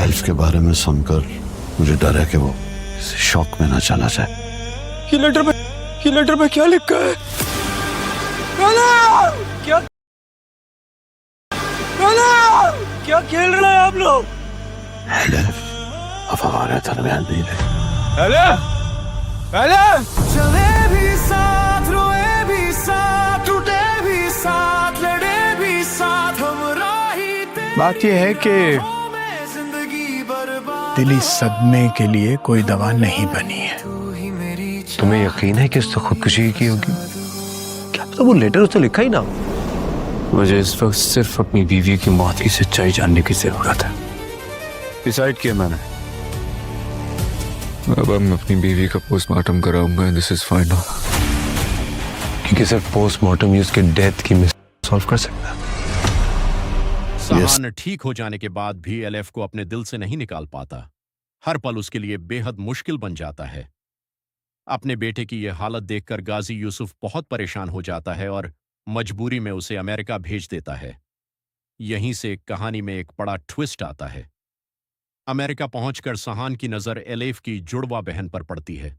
Elf के बारे में सुनकर मुझे डर है कि वो किसी शौक में ना चला जाए। ये लेटर पे क्या लिखा है? क्या क्या खेल रहे हैं आप लोग? एल्फ अब हमारे दरमियान नहीं रहे। चले भी साथ, रोए भी साथ, टूटे भी साथ, लड़े भी साथ, हम राही तेरे बात यह है कि में जिंदगी बर्बाद। दिली सदमे के लिए कोई दवा नहीं बनी है। तू ही मेरी तुम्हें यकीन है कि उसने खुदकुशी की होगी? क्या पता वो लेटर उसने लिखा ही ना हो। मुझे इस वक्त सिर्फ अपनी बीवी की मौत की सच्चाई जानने की जरूरत है। डिसाइड किया मैंने, अब मैं अपनी बीवी का पोस्टमार्टम कराऊंगा। This is final. क्योंकि सिर्फ पोस्टमार्टम ही उसके डेथ की मिस्ट्री सॉल्व कर सकता है। सहान ठीक हो जाने के बाद भी एलेफ को अपने दिल से नहीं निकाल पाता। हर पल उसके लिए बेहद मुश्किल बन जाता है। अपने बेटे की यह हालत देखकर गाजी यूसुफ बहुत परेशान हो जाता है और मजबूरी में उसे अमेरिका भेज देता है। यहीं से कहानी में एक बड़ा ट्विस्ट आता है। अमेरिका पहुंचकर सहान की नजर एलेफ की जुड़वा बहन पर पड़ती है।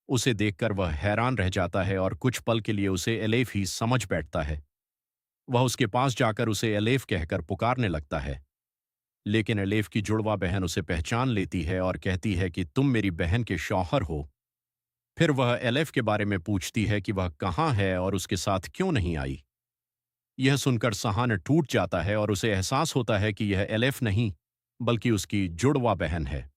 उसे देखकर वह हैरान रह जाता है और कुछ पल के लिए उसे एलेफ ही समझ बैठता है। वह उसके पास जाकर उसे एलेफ कहकर पुकारने लगता है, लेकिन एलेफ की जुड़वा बहन उसे पहचान लेती है और कहती है कि तुम मेरी बहन के शौहर हो। फिर वह एलेफ के बारे में पूछती है कि वह कहाँ है और उसके साथ क्यों नहीं आई। यह सुनकर सहान टूट जाता है और उसे एहसास होता है कि यह एलेफ नहीं बल्कि उसकी जुड़वा बहन है।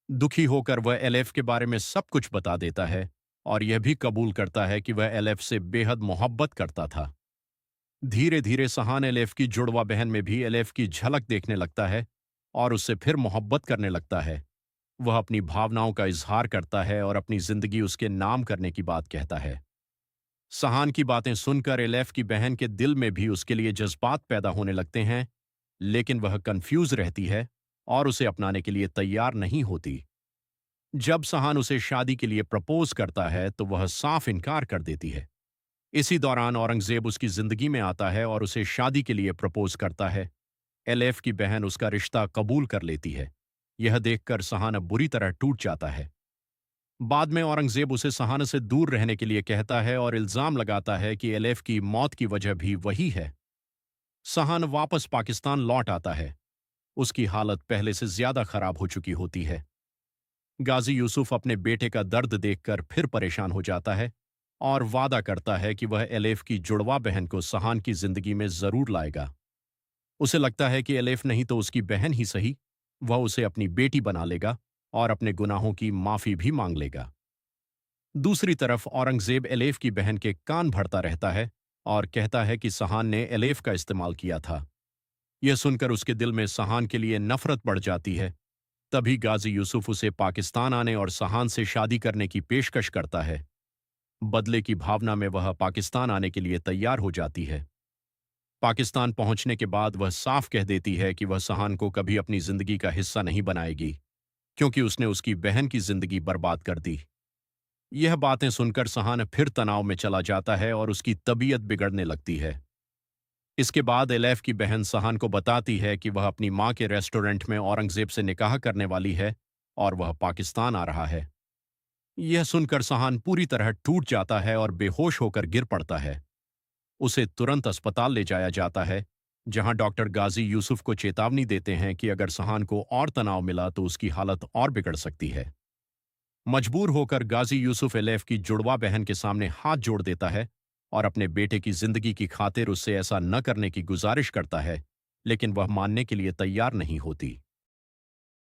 दुखी होकर वह एलेफ के बारे में सब कुछ बता देता है और यह भी कबूल करता है कि वह एलेफ से बेहद मोहब्बत करता था। धीरे धीरे सहान एलेफ की जुड़वा बहन में भी एलेफ की झलक देखने लगता है और उससे फिर मोहब्बत करने लगता है। वह अपनी भावनाओं का इजहार करता है और अपनी जिंदगी उसके नाम करने की बात कहता है। सहान की बातें सुनकर एलेफ की बहन के दिल में भी उसके लिए जज्बात पैदा होने लगते हैं, लेकिन वह कंफ्यूज रहती है और उसे अपनाने के लिए तैयार नहीं होती। जब सहान उसे शादी के लिए प्रपोज करता है तो वह साफ इनकार कर देती है। इसी दौरान औरंगजेब उसकी जिंदगी में आता है और उसे शादी के लिए प्रपोज करता है। एलेफ की बहन उसका रिश्ता कबूल कर लेती है। यह देखकर सहान बुरी तरह टूट जाता है। बाद में औरंगजेब उसे सहान से दूर रहने के लिए कहता है और इल्जाम लगाता है कि एलेफ की मौत की वजह भी वही है। सहान वापस पाकिस्तान लौट आता है। उसकी हालत पहले से ज्यादा खराब हो चुकी होती है। गाजी यूसुफ अपने बेटे का दर्द देखकर फिर परेशान हो जाता है और वादा करता है कि वह एलेफ की जुड़वा बहन को सहान की जिंदगी में जरूर लाएगा। उसे लगता है कि एलेफ नहीं तो उसकी बहन ही सही, वह उसे अपनी बेटी बना लेगा और अपने गुनाहों की माफी भी मांग लेगा। दूसरी तरफ औरंगजेब एलेफ की बहन के कान भरता रहता है और कहता है कि सहान ने एलेफ का इस्तेमाल किया था। यह सुनकर उसके दिल में सहान के लिए नफरत बढ़ जाती है। तभी गाजी यूसुफ उसे पाकिस्तान आने और सहान से शादी करने की पेशकश करता है। बदले की भावना में वह पाकिस्तान आने के लिए तैयार हो जाती है। पाकिस्तान पहुंचने के बाद वह साफ कह देती है कि वह सहान को कभी अपनी जिंदगी का हिस्सा नहीं बनाएगी, क्योंकि उसने उसकी बहन की जिंदगी बर्बाद कर दी। यह बातें सुनकर सहान फिर तनाव में चला जाता है और उसकी तबीयत बिगड़ने लगती है। इसके बाद एलेफ की बहन सहान को बताती है कि वह अपनी मां के रेस्टोरेंट में औरंगजेब से निकाह करने वाली है और वह पाकिस्तान आ रहा है। यह सुनकर सहान पूरी तरह टूट जाता है और बेहोश होकर गिर पड़ता है। उसे तुरंत अस्पताल ले जाया जाता है, जहां डॉक्टर गाजी यूसुफ को चेतावनी देते हैं कि अगर सहान को और तनाव मिला तो उसकी हालत और बिगड़ सकती है। मजबूर होकर गाजी यूसुफ एलेफ की जुड़वा बहन के सामने हाथ जोड़ देता है और अपने बेटे की जिंदगी की खातिर उससे ऐसा न करने की गुजारिश करता है, लेकिन वह मानने के लिए तैयार नहीं होती।